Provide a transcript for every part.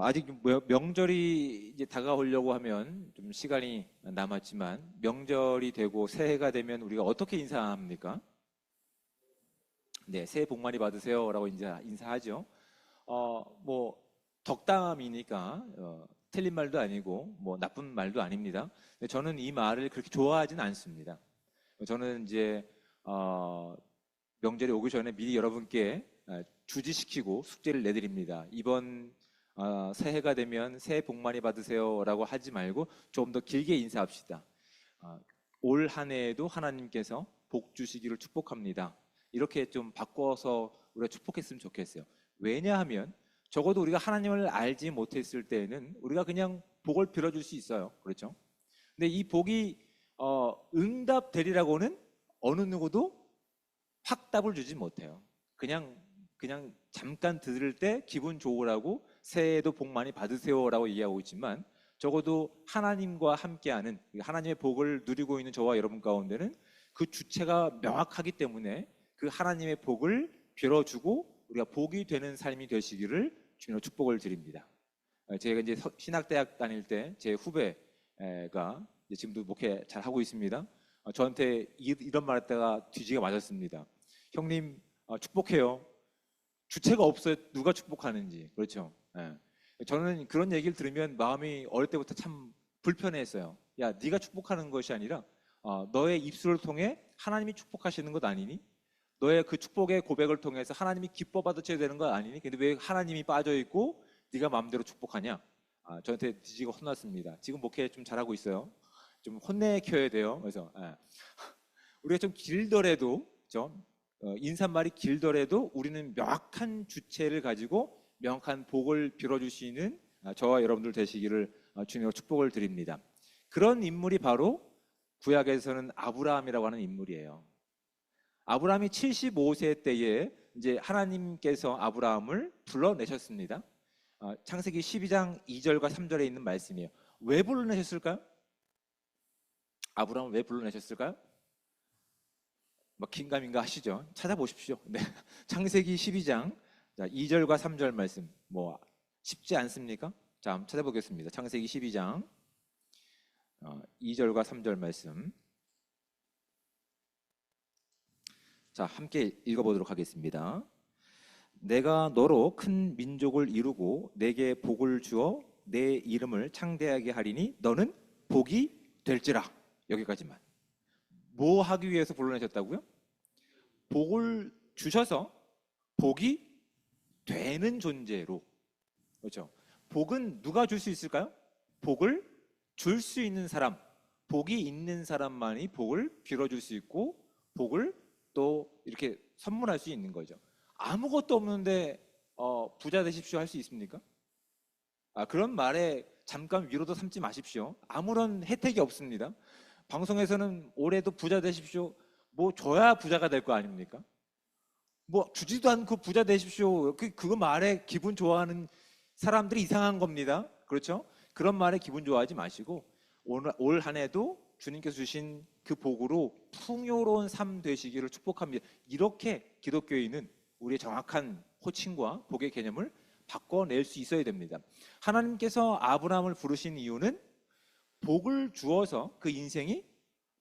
아직 명절이 이제 다가오려고 하면 좀 시간이 남았지만 명절이 되고 새해가 되면 우리가 어떻게 인사합니까? 네, 새해 복 많이 받으세요라고 이제 인사하죠. 뭐 덕담이니까 틀린 말도 아니고 뭐 나쁜 말도 아닙니다. 근데 저는 이 말을 그렇게 좋아하진 않습니다. 저는 이제 어, 명절이 오기 전에 미리 여러분께 주지시키고 숙제를 내드립니다. 이번 새해가 되면 새해 복 많이 받으세요라고 하지 말고 좀 더 길게 인사합시다. 어, 올 한 해에도 하나님께서 복 주시기를 축복합니다. 이렇게 좀 바꿔서 우리가 축복했으면 좋겠어요. 왜냐하면 적어도 우리가 하나님을 알지 못했을 때에는 우리가 그냥 복을 빌어줄 수 있어요. 그렇죠? 근데 이 복이 응답되리라고는 어느 누구도 확답을 주지 못해요. 그냥 잠깐 들을 때 기분 좋으라고 새해에도 복 많이 받으세요라고 얘기하고 있지만 적어도 하나님과 함께하는 하나님의 복을 누리고 있는 저와 여러분 가운데는 그 주체가 명확하기 때문에 그 하나님의 복을 빌어주고 우리가 복이 되는 삶이 되시기를 주님으로 축복을 드립니다. 제가 이제 신학대학 다닐 때 제 후배가 지금도 목회 잘 하고 있습니다. 저한테 이런 말 했다가 뒤지가 맞았습니다. 형님 축복해요. 주체가 없어요. 누가 축복하는지. 그렇죠. 예. 저는 그런 얘기를 들으면 마음이 어릴 때부터 참 불편했어요. 야, 네가 축복하는 것이 아니라 너의 입술을 통해 하나님이 축복하시는 것 아니니? 너의 그 축복의 고백을 통해서 하나님이 기뻐 받으셔야 되는 것 아니니? 근데 왜 하나님이 빠져 있고 네가 마음대로 축복하냐? 저한테 뒤지고 혼났습니다. 지금 목회 좀 잘하고 있어요. 좀 혼내켜야 돼요. 그래서 우리가 좀 길더라도 좀 인사말이 길더라도 우리는 명확한 주체를 가지고 명확한 복을 빌어주시는 저와 여러분들 되시기를 주님으로 축복을 드립니다. 그런 인물이 바로 구약에서는 아브라함이라고 하는 인물이에요. 아브라함이 75세 때에 이제 하나님께서 아브라함을 불러내셨습니다. 창세기 12장 2절과 3절에 있는 말씀이에요. 왜 불러내셨을까요? 아브라함을 왜 불러내셨을까요? 긴가민가 하시죠. 찾아보십시오. 네. 창세기 12장 2절과 3절 말씀 쉽지 않습니까? 자, 한번 찾아보겠습니다. 창세기 12장 2절과 3절 말씀. 자, 함께 읽어보도록 하겠습니다. 내가 너로 큰 민족을 이루고 내게 복을 주어 내 이름을 창대하게 하리니 너는 복이 될지라. 여기까지만. 뭐 하기 위해서 불러내셨다고요? 복을 주셔서 복이 되는 존재로. 그렇죠? 복은 누가 줄 수 있을까요? 복을 줄 수 있는 사람, 복이 있는 사람만이 복을 빌어줄 수 있고 복을 또 이렇게 선물할 수 있는 거죠. 아무것도 없는데 부자 되십시오 할 수 있습니까? 그런 말에 잠깐 위로도 삼지 마십시오. 아무런 혜택이 없습니다. 방송에서는 올해도 부자 되십시오. 뭐 줘야 부자가 될 거 아닙니까? 뭐 주지도 않고 부자 되십시오. 그거 말에 기분 좋아하는 사람들이 이상한 겁니다. 그렇죠? 그런 말에 기분 좋아하지 마시고 올 한 해도 주님께서 주신 그 복으로 풍요로운 삶 되시기를 축복합니다. 이렇게 기독교인은 우리의 정확한 호칭과 복의 개념을 바꿔낼 수 있어야 됩니다. 하나님께서 아브라함을 부르신 이유는 복을 주어서 그 인생이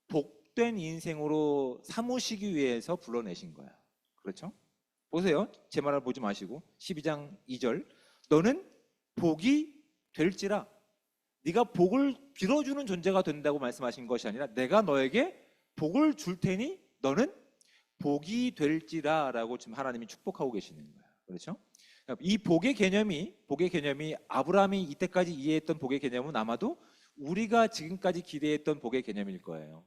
복된 인생으로 삼으시기 위해서 불러내신 거야. 그렇죠? 보세요. 제 말을 보지 마시고 12장 2절 너는 복이 될지라. 네가 복을 빌어주는 존재가 된다고 말씀하신 것이 아니라 내가 너에게 복을 줄 테니 너는 복이 될지라 라고 지금 하나님이 축복하고 계시는 거야. 그렇죠? 이 복의 개념이 아브라함이 이때까지 이해했던 복의 개념은 아마도 우리가 지금까지 기대했던 복의 개념일 거예요.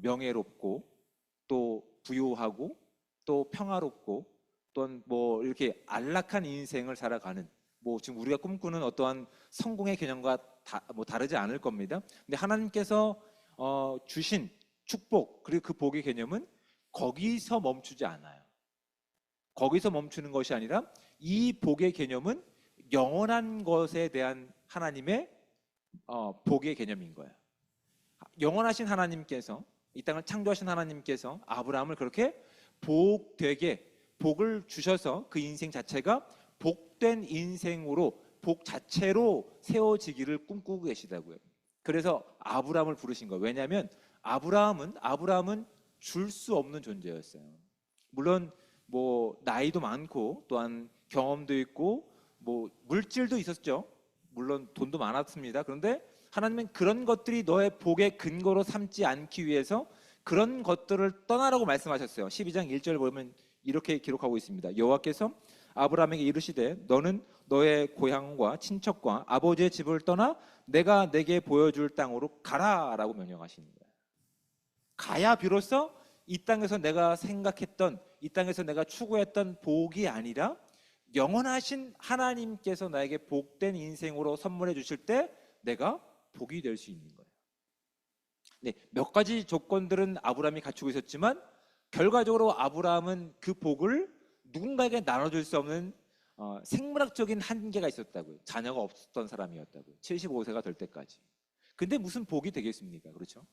명예롭고 또 부유하고 또 평화롭고 또는 뭐 이렇게 안락한 인생을 살아가는 지금 우리가 꿈꾸는 어떠한 성공의 개념과 다르지 않을 겁니다. 근데 하나님께서 주신 축복 그리고 그 복의 개념은 거기서 멈추지 않아요. 거기서 멈추는 것이 아니라 이 복의 개념은 영원한 것에 대한 하나님의 복의 개념인 거예요. 영원하신 하나님께서 이 땅을 창조하신 하나님께서 아브라함을 그렇게 복되게 복을 주셔서 그 인생 자체가 복된 인생으로 복 자체로 세워지기를 꿈꾸고 계시다고요. 그래서 아브라함을 부르신 거예요. 왜냐하면 아브라함은 줄 수 없는 존재였어요. 물론 뭐 나이도 많고 또한 경험도 있고 뭐 물질도 있었죠. 물론 돈도 많았습니다. 그런데 하나님은 그런 것들이 너의 복의 근거로 삼지 않기 위해서 그런 것들을 떠나라고 말씀하셨어요. 12장 1절 보면 이렇게 기록하고 있습니다. 여호와께서 아브라함에게 이르시되 너는 너의 고향과 친척과 아버지의 집을 떠나 내가 내게 보여줄 땅으로 가라라고 명령하시는 거예요. 가야 비로소 이 땅에서 내가 생각했던, 이 땅에서 내가 추구했던 복이 아니라 영원하신 하나님께서 나에게 복된 인생으로 선물해 주실 때 내가 복이 될 수 있는 거예요. 네, 몇 가지 조건들은 아브라함이 갖추고 있었지만 결과적으로 아브라함은 그 복을 누군가에게 나눠줄 수 없는 생물학적인 한계가 있었다고요. 자녀가 없었던 사람이었다고요. 75세가 될 때까지. 근데 무슨 복이 되겠습니까? 그렇죠?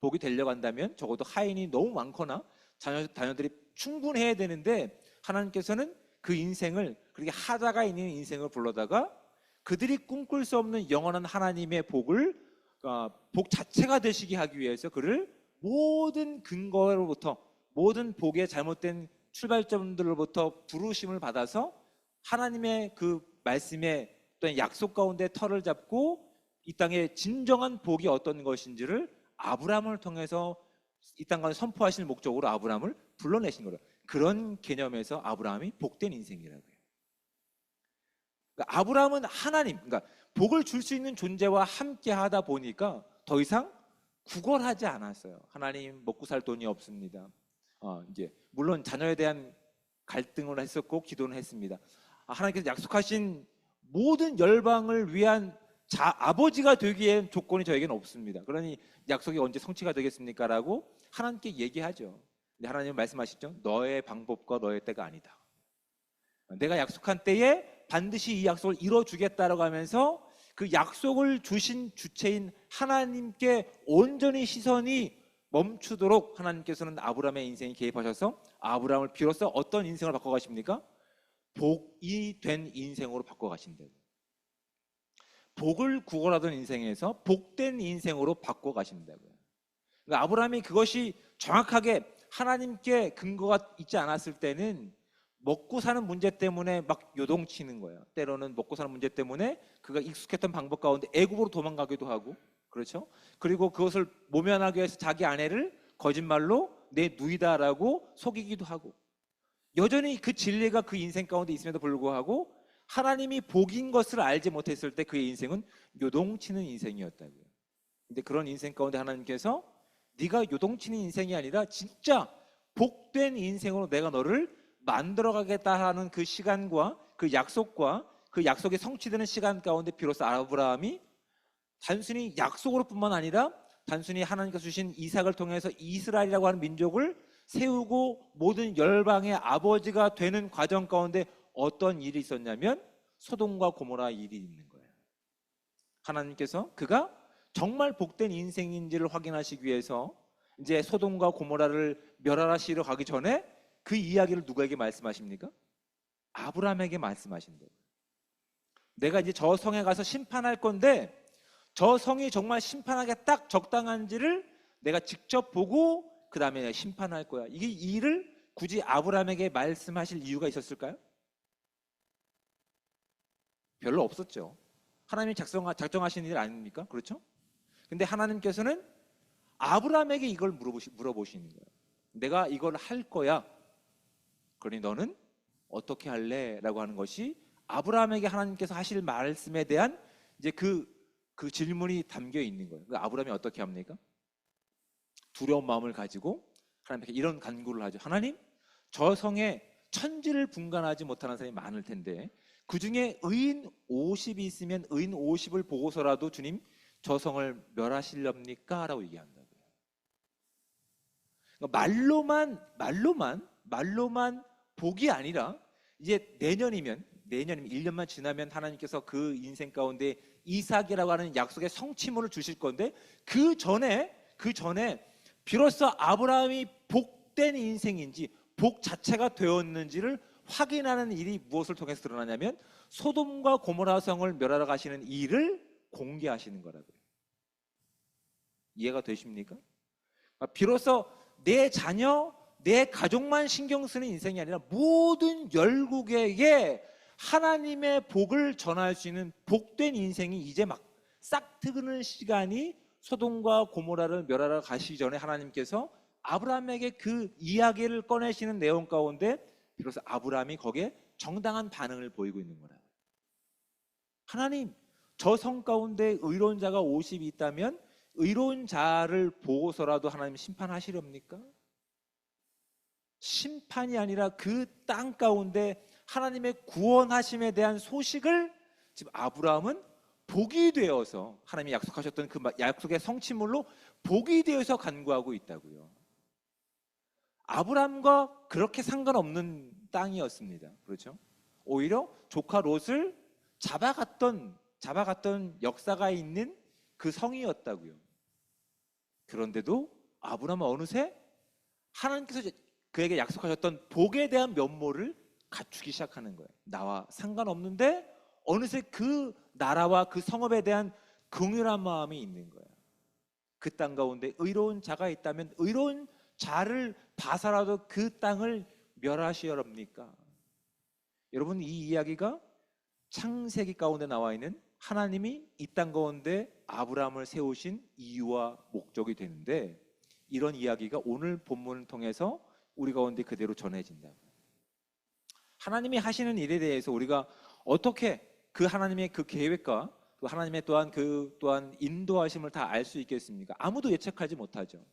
복이 되려고 한다면 적어도 하인이 너무 많거나 자녀들이 충분해야 되는데 하나님께서는 그 인생을, 그렇게 하자가 있는 인생을 불러다가 그들이 꿈꿀 수 없는 영원한 하나님의 복을 복 자체가 되시게 하기 위해서 그를 모든 근거로부터, 모든 복의 잘못된 출발점들로부터 부르심을 받아서 하나님의 그 말씀의 또는 약속 가운데 털을 잡고 이 땅에 진정한 복이 어떤 것인지를 아브라함을 통해서 이 땅 가운데 선포하시는 목적으로 아브라함을 불러내신 거예요. 그런 개념에서 아브라함이 복된 인생이라고 해요. 그러니까 아브라함은 하나님, 그러니까 복을 줄 수 있는 존재와 함께 하다 보니까 더 이상 구걸하지 않았어요. 하나님 먹고 살 돈이 없습니다. 이제 물론 자녀에 대한 갈등을 했었고 기도는 했습니다. 하나님께서 약속하신 모든 열방을 위한 아버지가 되기엔 조건이 저에게는 없습니다. 그러니 약속이 언제 성취가 되겠습니까? 라고 하나님께 얘기하죠. 근데 하나님은 말씀하시죠. 너의 방법과 너의 때가 아니다. 내가 약속한 때에 반드시 이 약속을 이뤄주겠다라고 하면서 그 약속을 주신 주체인 하나님께 온전히 시선이 멈추도록 하나님께서는 아브라함의 인생에 개입하셔서 아브라함을 비로소 어떤 인생을 바꿔가십니까? 복이 된 인생으로 바꿔가신대요. 복을 구걸하던 인생에서 복된 인생으로 바꿔가신다고요. 그러니까 아브라함이 그것이 정확하게 하나님께 근거가 있지 않았을 때는 먹고 사는 문제 때문에 막 요동치는 거예요. 때로는 먹고 사는 문제 때문에 그가 익숙했던 방법 가운데 애굽으로 도망가기도 하고, 그렇죠? 그리고 그것을 모면하기 위해서 자기 아내를 거짓말로 내 누이다라고 속이기도 하고, 여전히 그 진리가 그 인생 가운데 있음에도 불구하고 하나님이 복인 것을 알지 못했을 때 그의 인생은 요동치는 인생이었다고요. 근데 그런 인생 가운데 하나님께서 네가 요동치는 인생이 아니라 진짜 복된 인생으로 내가 너를 만들어가겠다는 그 시간과 그 약속과 그 약속이 성취되는 시간 가운데 비로소 아브라함이 단순히 약속으로 뿐만 아니라 단순히 하나님께서 주신 이삭을 통해서 이스라엘이라고 하는 민족을 세우고 모든 열방의 아버지가 되는 과정 가운데 어떤 일이 있었냐면 소돔과 고모라 일이 있는 거예요. 하나님께서 그가 정말 복된 인생인지를 확인하시기 위해서 이제 소돔과 고모라를 멸하시러 가기 전에 그 이야기를 누구에게 말씀하십니까? 아브라함에게 말씀하신대요. 내가 이제 저 성에 가서 심판할 건데 저 성이 정말 심판하기에 딱 적당한지를 내가 직접 보고 그 다음에 심판할 거야. 이 일을 굳이 아브라함에게 말씀하실 이유가 있었을까요? 별로 없었죠. 하나님이 작정하신 일 아닙니까? 그렇죠? 근데 하나님께서는 아브라함에게 이걸 물어보시는 거예요. 내가 이걸 할 거야. 그러니 너는 어떻게 할래? 라고 하는 것이 아브라함에게 하나님께서 하실 말씀에 대한 이제 그 질문이 담겨 있는 거예요. 아브라함이 어떻게 합니까? 두려운 마음을 가지고 하나님께 이런 간구를 하죠. 하나님, 저 성에 천지를 분간하지 못하는 사람이 많을 텐데 그 중에 의인 50이 있으면 의인 50을 보고서라도 주님 저 성을 멸하시렵니까? 라고 얘기한다고요. 그러니까 말로만 복이 아니라 이제 내년이면 1년만 지나면 하나님께서 그 인생 가운데 이삭이라고 하는 약속의 성취물을 주실 건데 그 전에 비로소 아브라함이 복된 인생인지 복 자체가 되었는지를 확인하는 일이 무엇을 통해서 드러나냐면 소돔과 고모라 성을 멸하러 가시는 일을 공개하시는 거라고요. 이해가 되십니까? 비로소 내 자녀, 내 가족만 신경 쓰는 인생이 아니라 모든 열국에게 하나님의 복을 전할 수 있는 복된 인생이 이제 막 싹 트는 시간이 소돔과 고모라를 멸하러 가시기 전에 하나님께서 아브라함에게 그 이야기를 꺼내시는 내용 가운데 비로소 아브라함이 거기에 정당한 반응을 보이고 있는 거라. 하나님, 저 성 가운데 의로운 자가 50이 있다면 의로운 자를 보고서라도 하나님 심판하시렵니까? 심판이 아니라 그 땅 가운데 하나님의 구원하심에 대한 소식을 지금 아브라함은 복이 되어서 하나님이 약속하셨던 그 약속의 성취물로 복이 되어서 간구하고 있다고요. 아브라함과 그렇게 상관없는 땅이었습니다. 그렇죠? 오히려 조카 롯을 잡아갔던 역사가 있는 그 성이었다고요. 그런데도 아브라함은 어느새 하나님께서 그에게 약속하셨던 복에 대한 면모를 갖추기 시작하는 거예요. 나와 상관없는데 어느새 그 나라와 그 성읍에 대한 긍휼한 마음이 있는 거예요. 그 땅 가운데 의로운 자가 있다면 의로운 자를 봐서라도 그 땅을 멸하시렵니까? 여러분, 이 이야기가 창세기 가운데 나와 있는 하나님이 이 땅 가운데 아브라함을 세우신 이유와 목적이 되는데, 이런 이야기가 오늘 본문을 통해서 우리 가운데 그대로 전해진다. 하나님이 하시는 일에 대해서 우리가 어떻게 그 하나님의 그 계획과 또 하나님의 또한 인도하심을 다 알 수 있겠습니까? 아무도 예측하지 못하죠.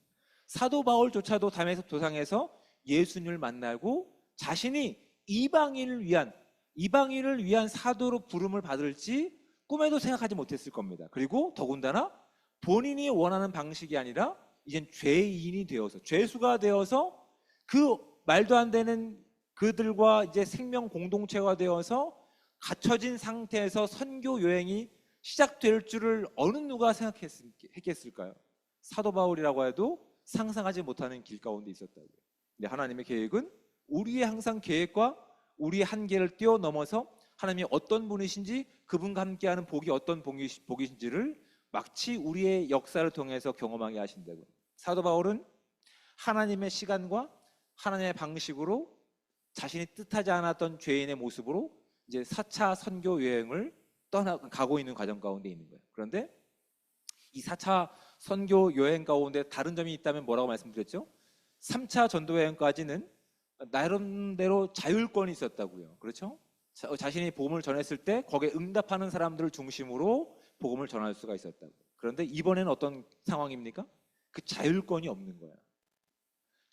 사도 바울조차도 다메섹 도상에서 예수님을 만나고 자신이 이방인을 위한 사도로 부름을 받을지 꿈에도 생각하지 못했을 겁니다. 그리고 더군다나 본인이 원하는 방식이 아니라 이젠 죄인이 되어서, 죄수가 되어서 그 말도 안 되는 그들과 이제 생명 공동체가 되어서 갇혀진 상태에서 선교 여행이 시작될 줄을 어느 누가 생각했겠을까요? 사도 바울이라고 해도 상상하지 못하는 길 가운데 있었다고요. 근데 하나님의 계획은 우리의 항상 계획과 우리의 한계를 뛰어넘어서 하나님이 어떤 분이신지, 그분과 함께하는 복이 어떤 복이신지를 마치 우리의 역사를 통해서 경험하게 하신다고요. 사도 바울은 하나님의 시간과 하나님의 방식으로 자신이 뜻하지 않았던 죄인의 모습으로 이제 4차 선교 여행을 가고 있는 과정 가운데 있는 거예요. 그런데 이 4차 선교 여행 가운데 다른 점이 있다면 뭐라고 말씀드렸죠? 3차 전도 여행까지는 나름대로 자율권이 있었다고요. 그렇죠? 자신이 복음을 전했을 때 거기에 응답하는 사람들을 중심으로 복음을 전할 수가 있었다고. 그런데 이번에는 어떤 상황입니까? 그 자율권이 없는 거예요.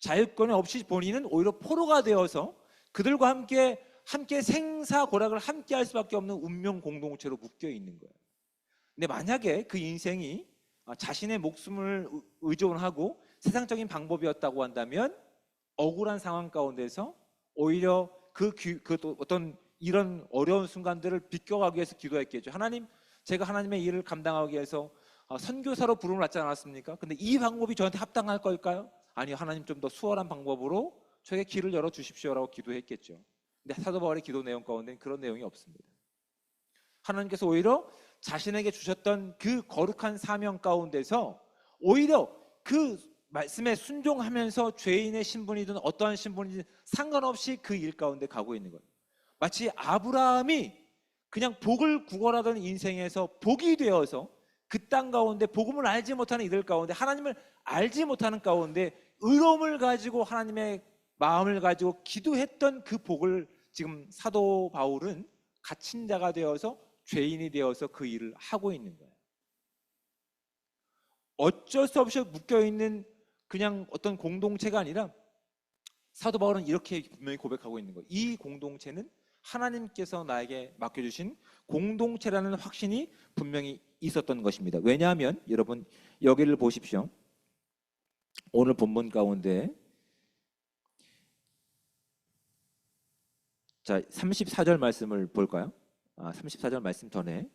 자율권이 없이 본인은 오히려 포로가 되어서 그들과 함께 생사고락을 함께 할 수밖에 없는 운명 공동체로 묶여 있는 거예요. 근데 만약에 그 인생이 자신의 목숨을 의존하고 세상적인 방법이었다고 한다면 억울한 상황 가운데서 오히려 또 어떤 이런 어려운 순간들을 비껴가기 위해서 기도했겠죠. 하나님, 제가 하나님의 일을 감당하기 위해서 선교사로 부름을 받지 않았습니까? 근데 이 방법이 저한테 합당할 걸까요? 아니요, 하나님 좀 더 수월한 방법으로 저에게 길을 열어 주십시오라고 기도했겠죠. 근데 사도 바울의 기도 내용 가운데는 그런 내용이 없습니다. 하나님께서 오히려 자신에게 주셨던 그 거룩한 사명 가운데서 오히려 그 말씀에 순종하면서 죄인의 신분이든 어떠한 신분이든 상관없이 그 일 가운데 가고 있는 거예요. 마치 아브라함이 그냥 복을 구걸하던 인생에서 복이 되어서 그 땅 가운데 복음을 알지 못하는 이들 가운데, 하나님을 알지 못하는 가운데 의로움을 가지고 하나님의 마음을 가지고 기도했던 그 복을 지금 사도 바울은 갇힌 자가 되어서 죄인이 되어서 그 일을 하고 있는 거예요. 어쩔 수 없이 묶여있는 그냥 어떤 공동체가 아니라 사도 바울은 이렇게 분명히 고백하고 있는 거예요. 이 공동체는 하나님께서 나에게 맡겨주신 공동체라는 확신이 분명히 있었던 것입니다. 왜냐하면 여러분 여기를 보십시오. 오늘 본문 가운데 자 34절 말씀을 볼까요? 34절 말씀 전에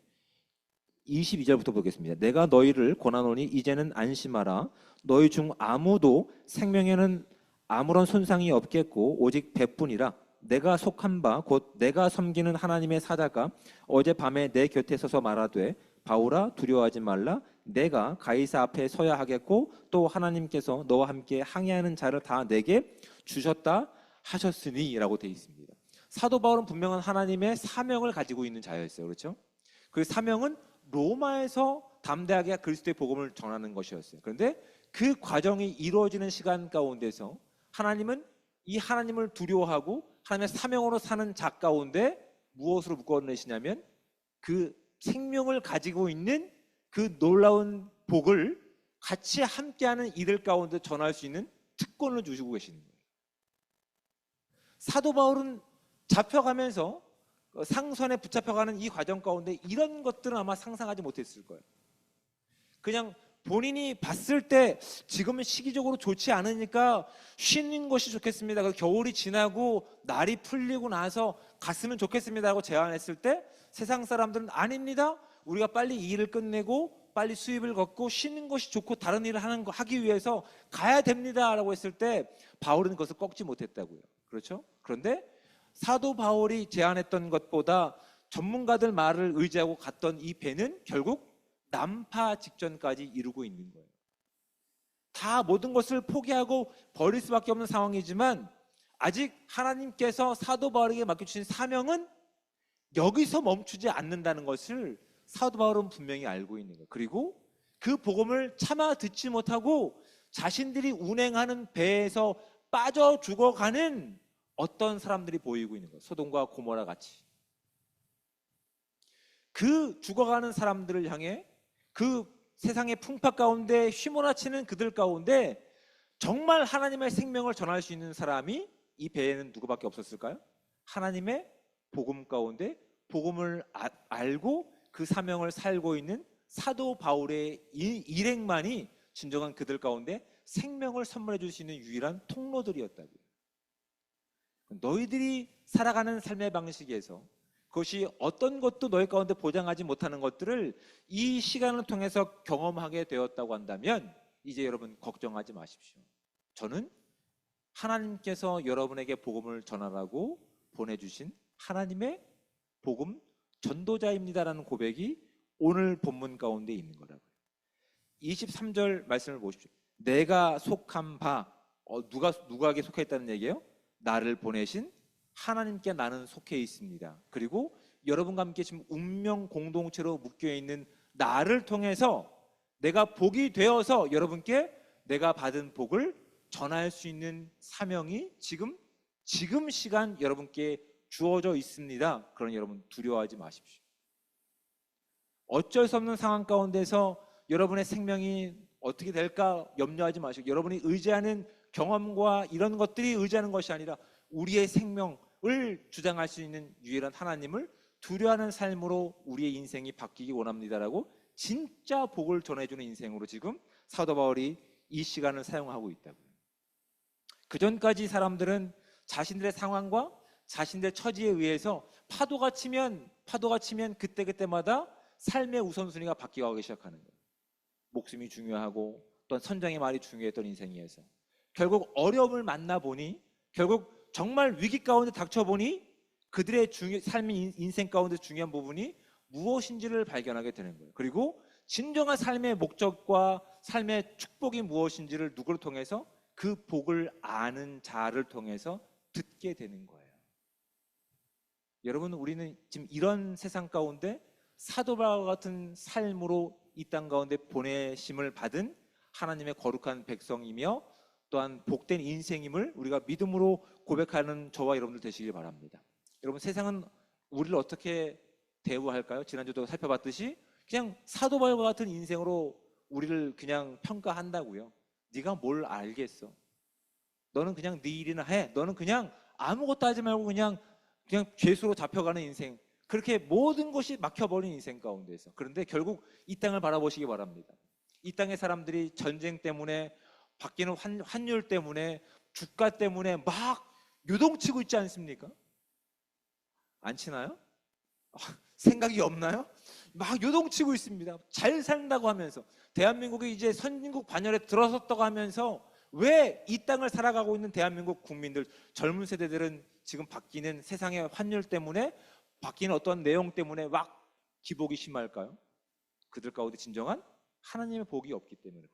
22절부터 보겠습니다. 내가 너희를 권하노니 이제는 안심하라. 너희 중 아무도 생명에는 아무런 손상이 없겠고 오직 배뿐이라. 내가 속한 바 곧 내가 섬기는 하나님의 사자가 어젯밤에 내 곁에 서서 말하되 바울아 두려워하지 말라 내가 가이사 앞에 서야 하겠고 또 하나님께서 너와 함께 항해하는 자를 다 내게 주셨다 하셨으니 라고 되어 있습니다. 사도 바울은 분명한 하나님의 사명을 가지고 있는 자였어요. 그렇죠? 그 사명은 로마에서 담대하게 그리스도의 복음을 전하는 것이었어요. 그런데 그 과정이 이루어지는 시간 가운데서 하나님은 이 하나님을 두려워하고 하나님의 사명으로 사는 자 가운데 무엇으로 묶어내시냐면 그 생명을 가지고 있는 그 놀라운 복을 같이 함께하는 이들 가운데 전할 수 있는 특권을 주시고 계시는 거예요. 사도 바울은 잡혀가면서 상선에 붙잡혀가는 이 과정 가운데 이런 것들은 아마 상상하지 못했을 거예요. 그냥 본인이 봤을 때 지금은 시기적으로 좋지 않으니까 쉬는 것이 좋겠습니다. 겨울이 지나고 날이 풀리고 나서 갔으면 좋겠습니다 하고 제안했을 때 세상 사람들은 아닙니다. 우리가 빨리 이 일을 끝내고 빨리 수입을 걷고 쉬는 것이 좋고 다른 일을 하기 위해서 가야 됩니다 라고 했을 때 바울은 그것을 꺾지 못했다고요. 그렇죠? 그런데 사도 바울이 제안했던 것보다 전문가들 말을 의지하고 갔던 이 배는 결국 난파 직전까지 이루고 있는 거예요. 다 모든 것을 포기하고 버릴 수밖에 없는 상황이지만 아직 하나님께서 사도 바울에게 맡겨주신 사명은 여기서 멈추지 않는다는 것을 사도 바울은 분명히 알고 있는 거예요. 그리고 그 복음을 차마 듣지 못하고 자신들이 운행하는 배에서 빠져 죽어가는 어떤 사람들이 보이고 있는 거예요. 소돔과 고모라 같이. 그 죽어가는 사람들을 향해 그 세상의 풍파 가운데 휘몰아치는 그들 가운데 정말 하나님의 생명을 전할 수 있는 사람이 이 배에는 누구밖에 없었을까요? 하나님의 복음 가운데 복음을 알고 그 사명을 살고 있는 사도 바울의 일행만이 진정한 그들 가운데 생명을 선물해 줄 수 있는 유일한 통로들이었다고요. 너희들이 살아가는 삶의 방식에서 그것이 어떤 것도 너희 가운데 보장하지 못하는 것들을 이 시간을 통해서 경험하게 되었다고 한다면 이제 여러분 걱정하지 마십시오. 저는 하나님께서 여러분에게 복음을 전하라고 보내주신 하나님의 복음 전도자입니다라는 고백이 오늘 본문 가운데 있는 거라고요. 23절 말씀을 보십시오. 내가 속한 바 누구에게 속해 있다는 얘기예요? 나를 보내신 하나님께 나는 속해 있습니다. 그리고 여러분과 함께 지금 운명 공동체로 묶여있는 나를 통해서 내가 복이 되어서 여러분께 내가 받은 복을 전할 수 있는 사명이 지금 시간 여러분께 주어져 있습니다. 그러니 여러분 두려워하지 마십시오. 어쩔 수 없는 상황 가운데서 여러분의 생명이 어떻게 될까 염려하지 마시고 여러분이 의지하는 경험과 이런 것들이 의지하는 것이 아니라 우리의 생명을 주장할 수 있는 유일한 하나님을 두려워하는 삶으로 우리의 인생이 바뀌기 원합니다라고 진짜 복을 전해주는 인생으로 지금 사도 바울이 이 시간을 사용하고 있다고요. 그 전까지 사람들은 자신들의 상황과 자신들의 처지에 의해서 파도가 치면 그때마다 삶의 우선순위가 바뀌어가기 시작하는 거예요. 목숨이 중요하고 또 선장의 말이 중요했던 인생이어서 결국 어려움을 만나보니 결국 정말 위기 가운데 닥쳐보니 그들의 삶의 인생 가운데 중요한 부분이 무엇인지를 발견하게 되는 거예요. 그리고 진정한 삶의 목적과 삶의 축복이 무엇인지를 누구를 통해서 그 복을 아는 자를 통해서 듣게 되는 거예요. 여러분 우리는 지금 이런 세상 가운데 사도 바울과 같은 삶으로 이 땅 가운데 보내심을 받은 하나님의 거룩한 백성이며 또한 복된 인생임을 우리가 믿음으로 고백하는 저와 여러분들 되시길 바랍니다. 여러분 세상은 우리를 어떻게 대우할까요? 지난주도 살펴봤듯이 그냥 사도 바울과 같은 인생으로 우리를 그냥 평가한다고요. 네가 뭘 알겠어? 너는 그냥 네 일이나 해. 너는 그냥 아무것도 하지 말고 그냥 죄수로 잡혀가는 인생. 그렇게 모든 것이 막혀버린 인생 가운데서. 그런데 결국 이 땅을 바라보시기 바랍니다. 이 땅의 사람들이 전쟁 때문에 바뀌는 환율 때문에 주가 때문에 막 요동치고 있지 않습니까? 안 치나요? 생각이 없나요? 막 요동치고 있습니다. 잘 산다고 하면서 대한민국이 이제 선진국 반열에 들어섰다고 하면서 왜 이 땅을 살아가고 있는 대한민국 국민들, 젊은 세대들은 지금 바뀌는 세상의 환율 때문에, 바뀌는 어떤 내용 때문에 막 기복이 심할까요? 그들 가운데 진정한 하나님의 복이 없기 때문에.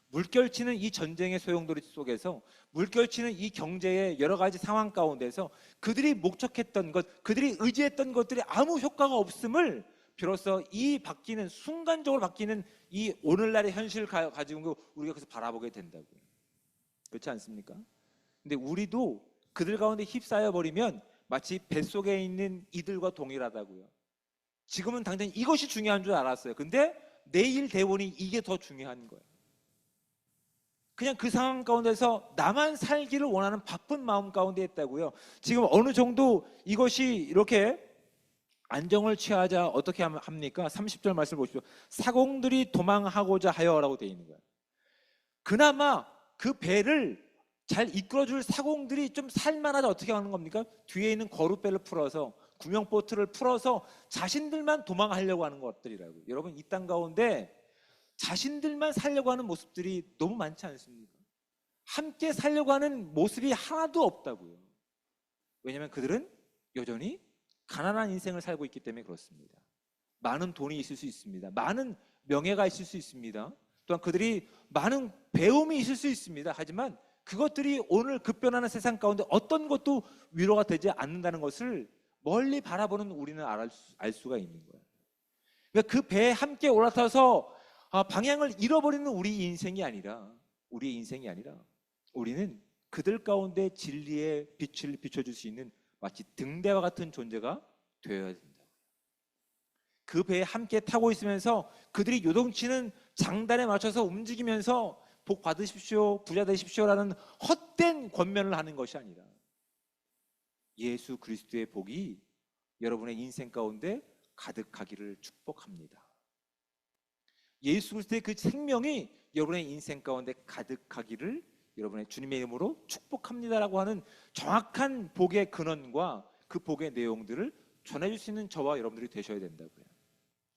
물결치는 이 전쟁의 소용돌이 속에서, 물결치는 이 경제의 여러 가지 상황 가운데서 그들이 목적했던 것, 그들이 의지했던 것들이 아무 효과가 없음을 비로소 이 바뀌는, 순간적으로 바뀌는 이 오늘날의 현실을 가지고 우리가 그래서 바라보게 된다고요. 그렇지 않습니까? 근데 우리도 그들 가운데 휩싸여 버리면 마치 뱃속에 있는 이들과 동일하다고요. 지금은 당장 이것이 중요한 줄 알았어요. 근데 내일 대본이 이게 더 중요한 거예요. 그냥 그 상황 가운데서 나만 살기를 원하는 바쁜 마음 가운데 있다고요. 지금 어느 정도 이것이 이렇게 안정을 취하자 어떻게 합니까? 30절 말씀 보십시오. 사공들이 도망하고자 하여라고 되어 있는 거예요. 그나마 그 배를 잘 이끌어줄 사공들이 좀 살만하자 어떻게 하는 겁니까? 뒤에 있는 거룻배를 풀어서, 구명보트를 풀어서 자신들만 도망하려고 하는 것들이라고요. 여러분, 이 땅 가운데 자신들만 살려고 하는 모습들이 너무 많지 않습니까? 함께 살려고 하는 모습이 하나도 없다고요. 왜냐하면 그들은 여전히 가난한 인생을 살고 있기 때문에 그렇습니다. 많은 돈이 있을 수 있습니다. 많은 명예가 있을 수 있습니다. 또한 그들이 많은 배움이 있을 수 있습니다. 하지만 그것들이 오늘 급변하는 세상 가운데 어떤 것도 위로가 되지 않는다는 것을 멀리 바라보는 우리는 알 수가 있는 거예요. 그러니까 그 배에 함께 올라타서 방향을 잃어버리는 우리의 인생이 아니라 우리는 그들 가운데 진리의 빛을 비춰줄 수 있는 마치 등대와 같은 존재가 되어야 된다. 그 배에 함께 타고 있으면서 그들이 요동치는 장단에 맞춰서 움직이면서 복 받으십시오, 부자 되십시오라는 헛된 권면을 하는 것이 아니라 예수 그리스도의 복이 여러분의 인생 가운데 가득하기를 축복합니다. 예수 그리스도의 그 생명이 여러분의 인생 가운데 가득하기를 여러분의 주님의 이름으로 축복합니다라고 하는 정확한 복의 근원과 그 복의 내용들을 전해줄 수 있는 저와 여러분들이 되셔야 된다고요.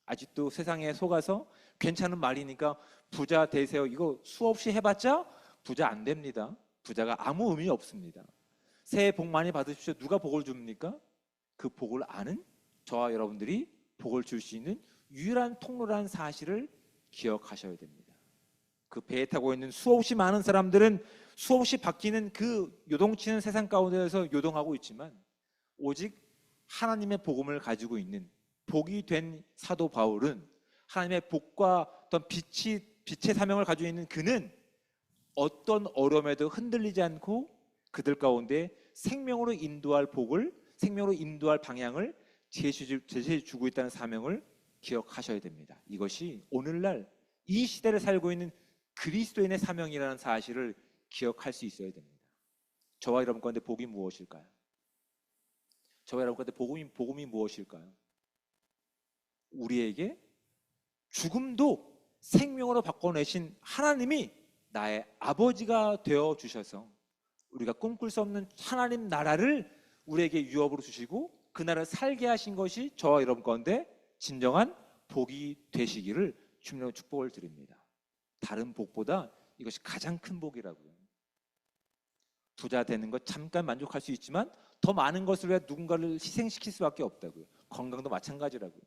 아직도 세상에 속아서 괜찮은 말이니까 부자 되세요, 이거 수없이 해봤자 부자 안 됩니다. 부자가 아무 의미 없습니다. 새해 복 많이 받으십시오. 누가 복을 줍니까? 그 복을 아는 저와 여러분들이 복을 줄 수 있는 유일한 통로라는 사실을 기억하셔야 됩니다. 그 배에 타고 있는 수없이 많은 사람들은 수없이 바뀌는 그 요동치는 세상 가운데서 요동하고 있지만, 오직 하나님의 복음을 가지고 있는 복이 된 사도 바울은, 하나님의 복과 어떤 빛의 사명을 가지고 있는 그는 어떤 어려움에도 흔들리지 않고 그들 가운데 생명으로 인도할 복을, 생명으로 인도할 방향을 제시해주고 있다는 사명을 기억하셔야 됩니다. 이것이 오늘날 이 시대를 살고 있는 그리스도인의 사명이라는 사실을 기억할 수 있어야 됩니다. 저와 여러분 가운데 복이 무엇일까요? 저와 여러분 가운데 복음이 무엇일까요? 우리에게 죽음도 생명으로 바꿔내신 하나님이 나의 아버지가 되어 주셔서 우리가 꿈꿀 수 없는 하나님 나라를 우리에게 유업으로 주시고 그 나라를 살게 하신 것이 저와 여러분 가운데 진정한 복이 되시기를 주님으로 축복을 드립니다. 다른 복보다 이것이 가장 큰 복이라고요. 부자 되는 것 잠깐 만족할 수 있지만 더 많은 것을 위해 누군가를 희생시킬 수밖에 없다고요. 건강도 마찬가지라고요.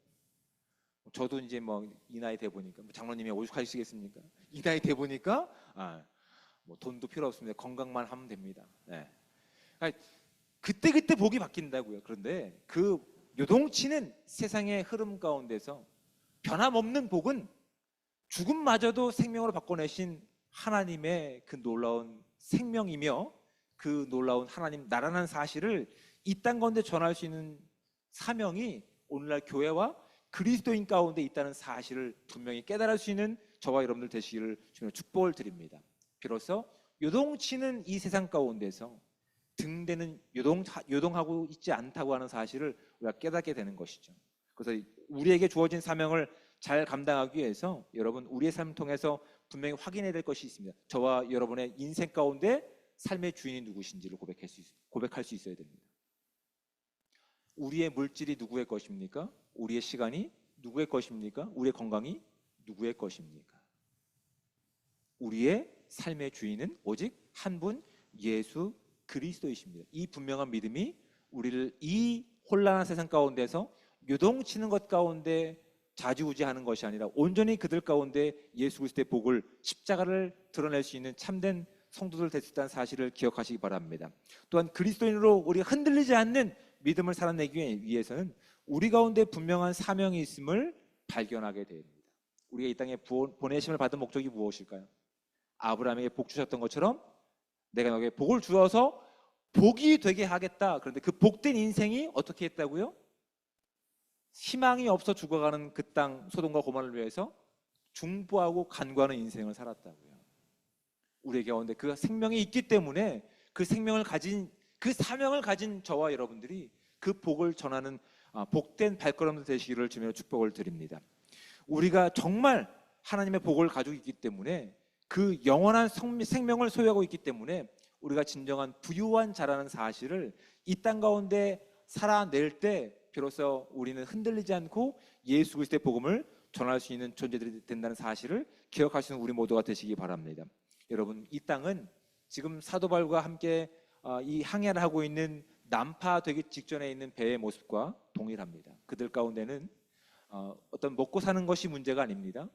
저도 이제 뭐 이 나이 돼 보니까, 장로님이 오죽하시겠습니까? 이 나이 돼 보니까 뭐 돈도 필요 없습니다. 건강만 하면 됩니다. 네. 그때 복이 바뀐다고요. 그런데 그 요동치는 세상의 흐름 가운데서 변함없는 복은 죽음마저도 생명으로 바꿔내신 하나님의 그 놀라운 생명이며 그 놀라운 하나님 나라는 사실을 이 땅 가운데 전할 수 있는 사명이 오늘날 교회와 그리스도인 가운데 있다는 사실을 분명히 깨달을 수 있는 저와 여러분들 되시기를 주님으로 축복을 드립니다. 비로소 요동치는 이 세상 가운데서 등대는 요동하고 있지 않다고 하는 사실을 우리가 깨닫게 되는 것이죠. 그래서 우리에게 주어진 사명을 잘 감당하기 위해서 여러분 우리의 삶을 통해서 분명히 확인해야 될 것이 있습니다. 저와 여러분의 인생 가운데 삶의 주인이 누구신지를 고백할 수 있어야 됩니다. 우리의 물질이 누구의 것입니까? 우리의 시간이 누구의 것입니까? 우리의 건강이 누구의 것입니까? 우리의 삶의 주인은 오직 한 분 예수 그리스도이십니다. 이 분명한 믿음이 우리를 이 혼란한 세상 가운데서 요동치는 것 가운데 좌지우지하는 것이 아니라 온전히 그들 가운데 예수 그리스도의 복을, 십자가를 드러낼 수 있는 참된 성도들 될 수 있다는 사실을 기억하시기 바랍니다. 또한 그리스도인으로 우리가 흔들리지 않는 믿음을 살아내기 위해서는 우리 가운데 분명한 사명이 있음을 발견하게 됩니다. 우리가 이 땅에 보내심을 받은 목적이 무엇일까요? 아브라함에게 복 주셨던 것처럼 내가 너에게 복을 주어서 복이 되게 하겠다. 그런데 그 복된 인생이 어떻게 했다고요? 희망이 없어 죽어가는 그 땅 소돔과 고모라를 위해서 중보하고 간구하는 인생을 살았다고요. 우리 가운데 그 생명이 있기 때문에 그 생명을 가진, 그 사명을 가진 저와 여러분들이 그 복을 전하는 복된 발걸음들 되시기를 주며 축복을 드립니다. 우리가 정말 하나님의 복을 가지고 있기 때문에, 그 영원한 생명을 소유하고 있기 때문에 우리가 진정한 부유한 자라는 사실을 이 땅 가운데 살아낼 때 비로소 우리는 흔들리지 않고 예수 그리스도의 복음을 전할 수 있는 존재들이 된다는 사실을 기억하시는 우리 모두가 되시기 바랍니다. 여러분, 이 땅은 지금 사도 바울과 함께 이 항해를 하고 있는 난파되기 직전에 있는 배의 모습과 동일합니다. 그들 가운데는 어떤 먹고 사는 것이 문제가 아닙니다.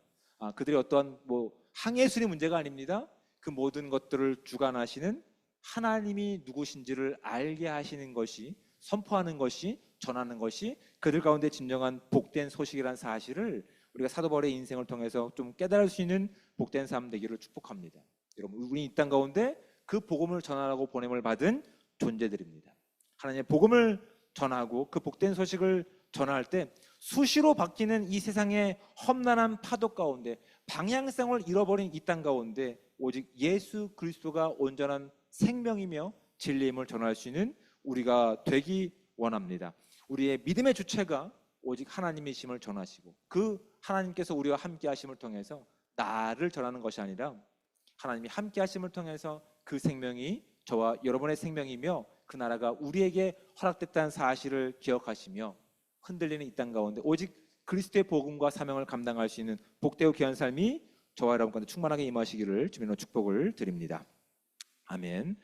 그들의 어떠한 항해술이 문제가 아닙니다. 그 모든 것들을 주관하시는 하나님이 누구신지를 알게 하시는 것이, 선포하는 것이, 전하는 것이 그들 가운데 진정한 복된 소식이라는 사실을 우리가 사도 바울의 인생을 통해서 좀 깨달을 수 있는 복된 삶 되기를 축복합니다. 여러분, 우리 이 땅 가운데 그 복음을 전하라고 보냄을 받은 존재들입니다. 하나님의 복음을 전하고 그 복된 소식을 전할 때 수시로 바뀌는 이 세상의 험난한 파도 가운데, 방향성을 잃어버린 이 땅 가운데 오직 예수 그리스도가 온전한 생명이며 진리임을 전할 수 있는 우리가 되기 원합니다. 우리의 믿음의 주체가 오직 하나님이심을 전하시고, 그 하나님께서 우리와 함께 하심을 통해서 나를 전하는 것이 아니라 하나님이 함께 하심을 통해서 그 생명이 저와 여러분의 생명이며 그 나라가 우리에게 허락됐다는 사실을 기억하시며 흔들리는 이 땅 가운데 오직 그리스도의 복음과 사명을 감당할 수 있는 복되고 귀한 삶이 저와 여러분 가운데 충만하게 임하시기를 주님으로 축복을 드립니다. 아멘.